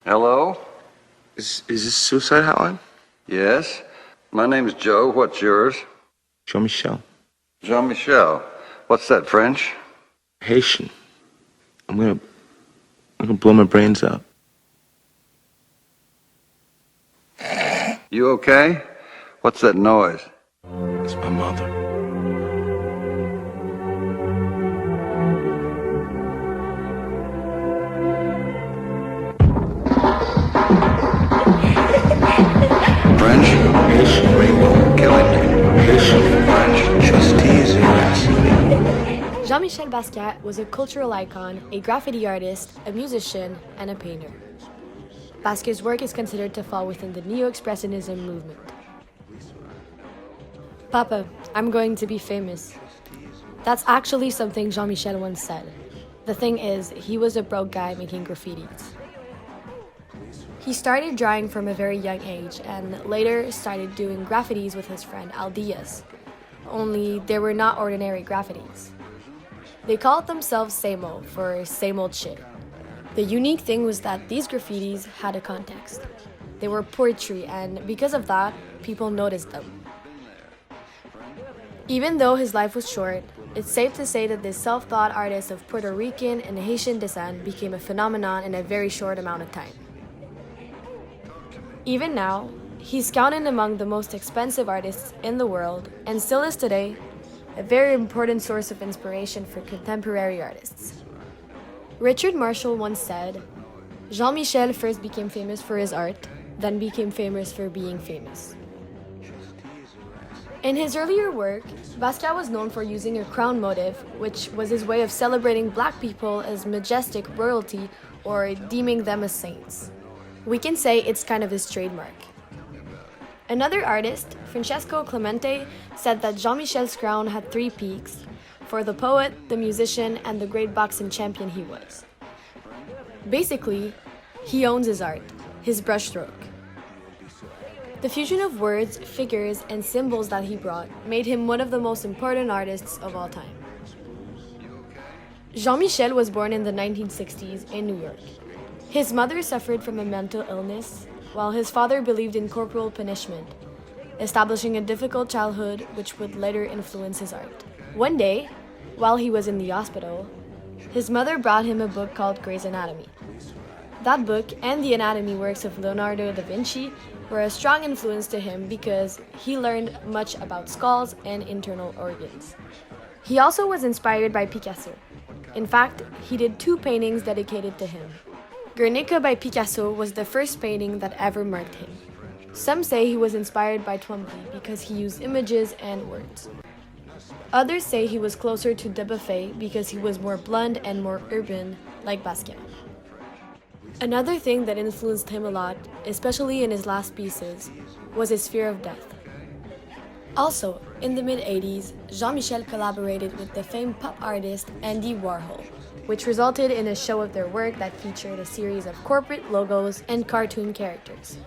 Hello? Is this suicide hotline? Yes. My name's Joe. What's yours? Jean-Michel. Jean-Michel. What's that, French? Haitian. I'm gonna blow my brains out. You okay? What's that noise? It's my mother. French? Haitian rainbow. Killing me. Haitian French. Trustees harassing me. Jean-Michel Basquiat was a cultural icon, a graffiti artist, a musician, and a painter. Basquiat's work is considered to fall within the Neo-Expressionism movement. Papa, I'm going to be famous. That's actually something Jean-Michel once said. The thing is, he was a broke guy making graffitis. He started drawing from a very young age and later started doing graffitis with his friend Al Diaz. Only they were not ordinary graffitis. They called themselves Samo for same old shit. The unique thing was that these graffitis had a context. They were poetry, and because of that, people noticed them. Even though his life was short, it's safe to say that this self-taught artist of Puerto Rican and Haitian descent became a phenomenon in a very short amount of time. Even now, he's counted among the most expensive artists in the world and still is today a very important source of inspiration for contemporary artists. Richard Marshall once said, Jean-Michel first became famous for his art, then became famous for being famous. In his earlier work, Basquiat was known for using a crown motif, which was his way of celebrating black people as majestic royalty or deeming them as saints. We can say it's kind of his trademark. Another artist, Francesco Clemente, said that Jean-Michel's crown had 3 peaks, for the poet, the musician, and the great boxing champion he was. Basically, he owns his art, his brushstroke. The fusion of words, figures, and symbols that he brought made him one of the most important artists of all time. Jean-Michel was born in the 1960s in New York. His mother suffered from a mental illness, while his father believed in corporal punishment, establishing a difficult childhood which would later influence his art. One day, while he was in the hospital, his mother brought him a book called Gray's Anatomy. That book and the anatomy works of Leonardo da Vinci were a strong influence to him because he learned much about skulls and internal organs. He also was inspired by Picasso. In fact, he did 2 paintings dedicated to him. Guernica by Picasso was the first painting that ever marked him. Some say he was inspired by Twombly because he used images and words. Others say he was closer to Dubuffet because he was more blunt and more urban, like Basquiat. Another thing that influenced him a lot, especially in his last pieces, was his fear of death. Also, in the mid-80s, Jean-Michel collaborated with the famed pop artist Andy Warhol, which resulted in a show of their work that featured a series of corporate logos and cartoon characters.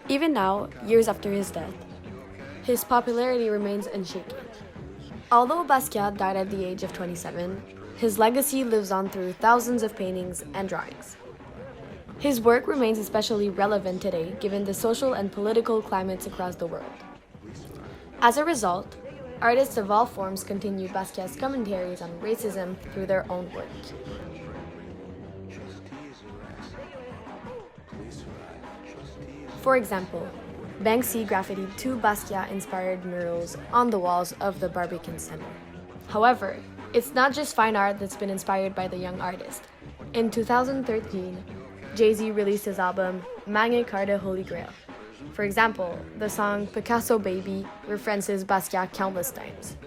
Even now, years after his death, his popularity remains unshaken. Although Basquiat died at the age of 27, his legacy lives on through thousands of paintings and drawings. His work remains especially relevant today given the social and political climates across the world. As a result, artists of all forms continue Basquiat's commentaries on racism through their own work. For example, Banksy graffitied 2 Basquiat-inspired murals on the walls of the Barbican Center. However, it's not just fine art that's been inspired by the young artist. In 2013, Jay-Z released his album Magna Carta Holy Grail. For example, the song Picasso Baby references Basquiat countless times.